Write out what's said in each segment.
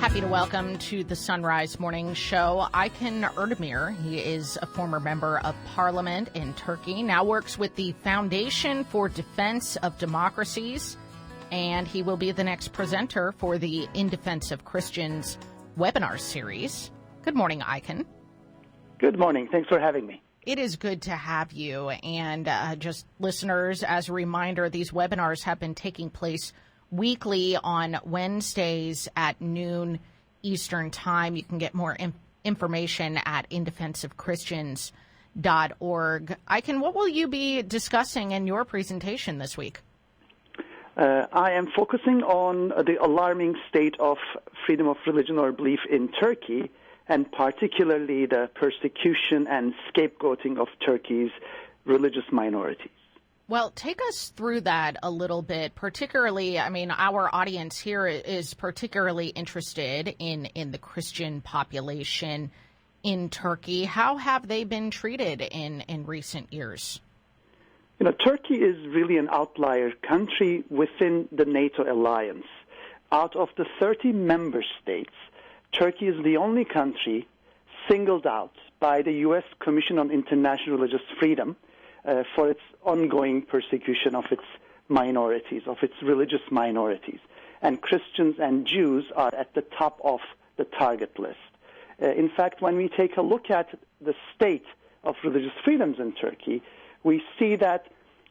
Happy to welcome to the Sunrise Morning Show Aykan Erdemir. He is a former member of parliament in Turkey, now works with the Foundation for Defense of Democracies, and he will be the next presenter for the In Defense of Christians webinar series. Good morning, Aykan. Good morning. Thanks for having me. It is good to have you. And just listeners, as a reminder, these webinars have been taking place weekly on Wednesdays at noon Eastern Time. You can get more information at indefenseofchristians.org. Aykan, what will you be discussing in your presentation this week? I am focusing on the alarming state of freedom of religion or belief in Turkey, and particularly the persecution and scapegoating of Turkey's religious minorities. Well, take us through that a little bit, particularly, our audience here is particularly interested in the Christian population in Turkey. How have they been treated in recent years? Turkey is really an outlier country within the NATO alliance. Out of the 30 member states, Turkey is the only country singled out by the U.S. Commission on International Religious Freedom for its ongoing persecution of its minorities, of its religious minorities. And Christians and Jews are at the top of the target list. In fact, when we take a look at the state of religious freedoms in Turkey, we see that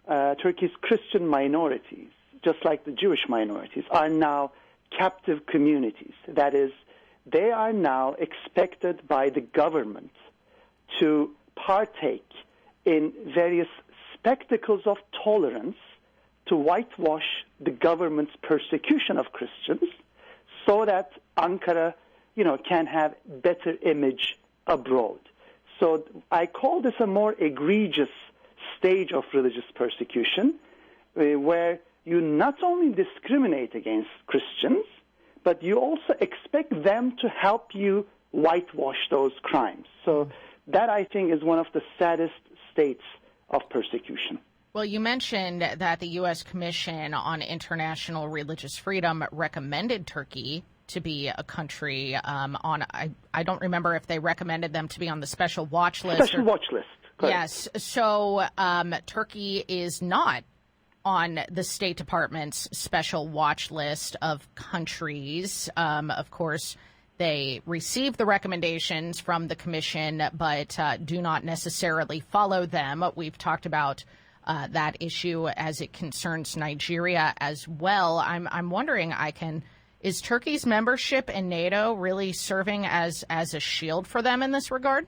Turkey's Christian minorities, just like the Jewish minorities, are now captive communities. That is, they are now expected by the government to partake in various spectacles of tolerance to whitewash the government's persecution of Christians so that Ankara, can have better image abroad. So I call this a more egregious stage of religious persecution where you not only discriminate against Christians, but you also expect them to help you whitewash those crimes. So that, I think, is one of the saddest states of persecution. Well, you mentioned that the U.S. Commission on International Religious Freedom recommended Turkey to be a country I don't remember if they recommended them to be on the special watch list. Special watch list. Correct. Yes. So Turkey is not on the State Department's special watch list of countries. Of course, they receive the recommendations from the commission, but do not necessarily follow them. We've talked about that issue as it concerns Nigeria as well. I'm wondering, is Turkey's membership in NATO really serving as a shield for them in this regard?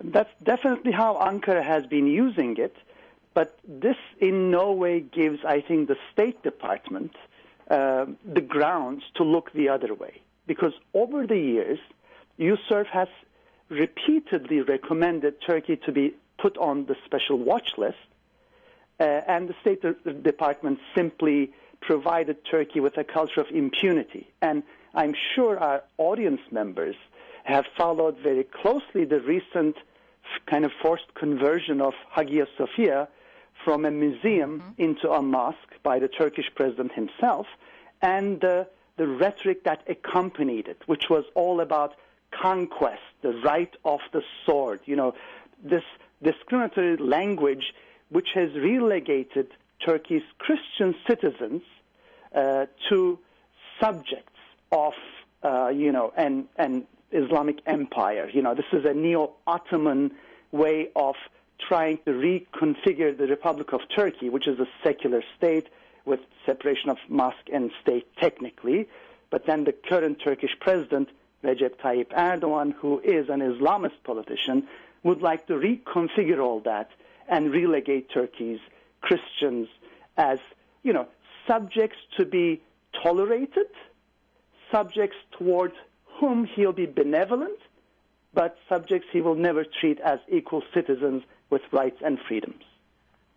That's definitely how Ankara has been using it, but this in no way gives, I think, the State Department the grounds to look the other way. Because over the years, USCIRF has repeatedly recommended Turkey to be put on the special watch list, and the State Department simply provided Turkey with a culture of impunity. And I'm sure our audience members have followed very closely the recent kind of forced conversion of Hagia Sophia from a museum into a mosque by the Turkish president himself, and the rhetoric that accompanied it, which was all about conquest, the right of the sword, this discriminatory language which has relegated Turkey's Christian citizens to subjects of, an Islamic empire. This is a neo-Ottoman way of trying to reconfigure the Republic of Turkey, which is a secular state with separation of mosque and state technically. But then the current Turkish president, Recep Tayyip Erdogan, who is an Islamist politician, would like to reconfigure all that and relegate Turkey's Christians as, subjects to be tolerated, subjects toward whom he'll be benevolent, but subjects he will never treat as equal citizens with rights and freedoms.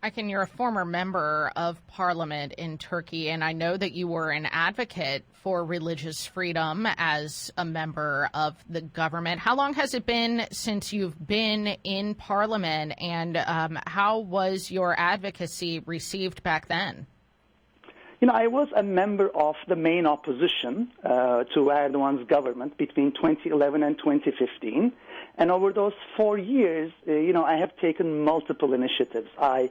Aykan, you're a former member of parliament in Turkey, and I know that you were an advocate for religious freedom as a member of the government. How long has it been since you've been in parliament, and how was your advocacy received back then? I was a member of the main opposition to Erdogan's government between 2011 and 2015. And over those 4 years, I have taken multiple initiatives. I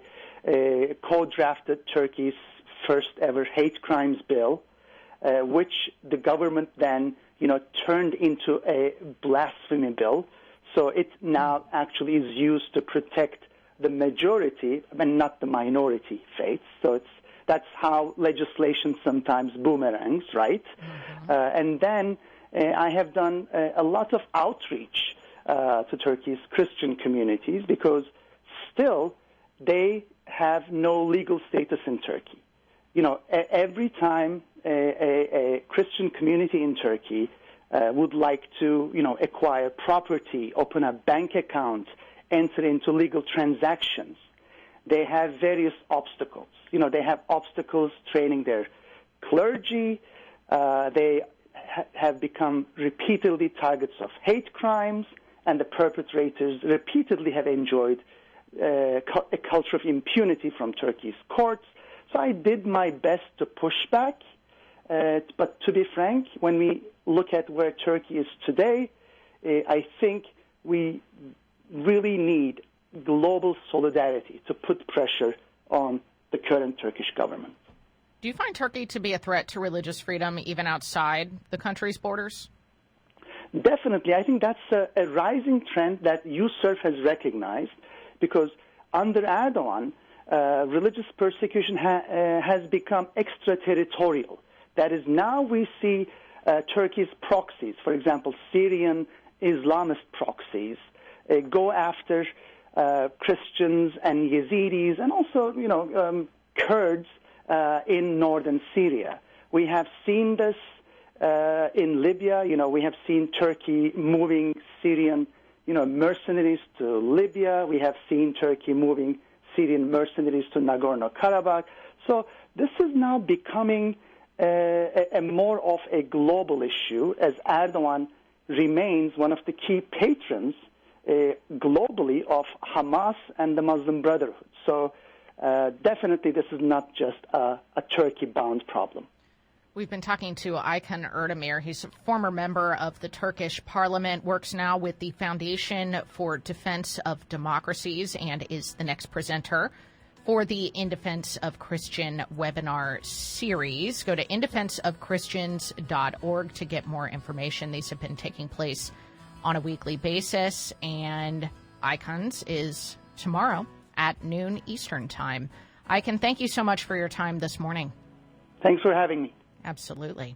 co-drafted Turkey's first ever hate crimes bill, which the government then, turned into a blasphemy bill. So it now actually is used to protect the majority and not the minority faiths. So that's how legislation sometimes boomerangs, right? Mm-hmm. And then I have done a lot of outreach to Turkey's Christian communities because still they have no legal status in Turkey. Every time a Christian community in Turkey would like to, acquire property, open a bank account, enter into legal transactions, they have various obstacles. They have obstacles training their clergy. They have become repeatedly targets of hate crimes, and the perpetrators repeatedly have enjoyed a culture of impunity from Turkey's courts. So I did my best to push back. But to be frank, when we look at where Turkey is today, I think we really need global solidarity to put pressure on the current Turkish government. Do you find Turkey to be a threat to religious freedom even outside the country's borders? Definitely. I think that's a rising trend that USERF has recognized because under Erdogan, religious persecution has become extraterritorial. That is, now we see Turkey's proxies, for example, Syrian Islamist proxies, go after Christians and Yazidis and also, Kurds in northern Syria. We have seen this in Libya. We have seen Turkey moving Syrian, mercenaries to Libya. We have seen Turkey moving Syrian mercenaries to Nagorno-Karabakh. So this is now becoming a more of a global issue as Erdogan remains one of the key patrons globally of Hamas and the Muslim Brotherhood. So definitely this is not just a Turkey-bound problem. We've been talking to Aykan Erdemir. He's a former member of the Turkish parliament, works now with the Foundation for Defense of Democracies, and is the next presenter for the In Defense of Christian webinar series. Go to indefenseofchristians.org to get more information. These have been taking place on a weekly basis, and Aykan's is tomorrow at noon Eastern time. Aykan, thank you so much for your time this morning. Thanks for having me. Absolutely.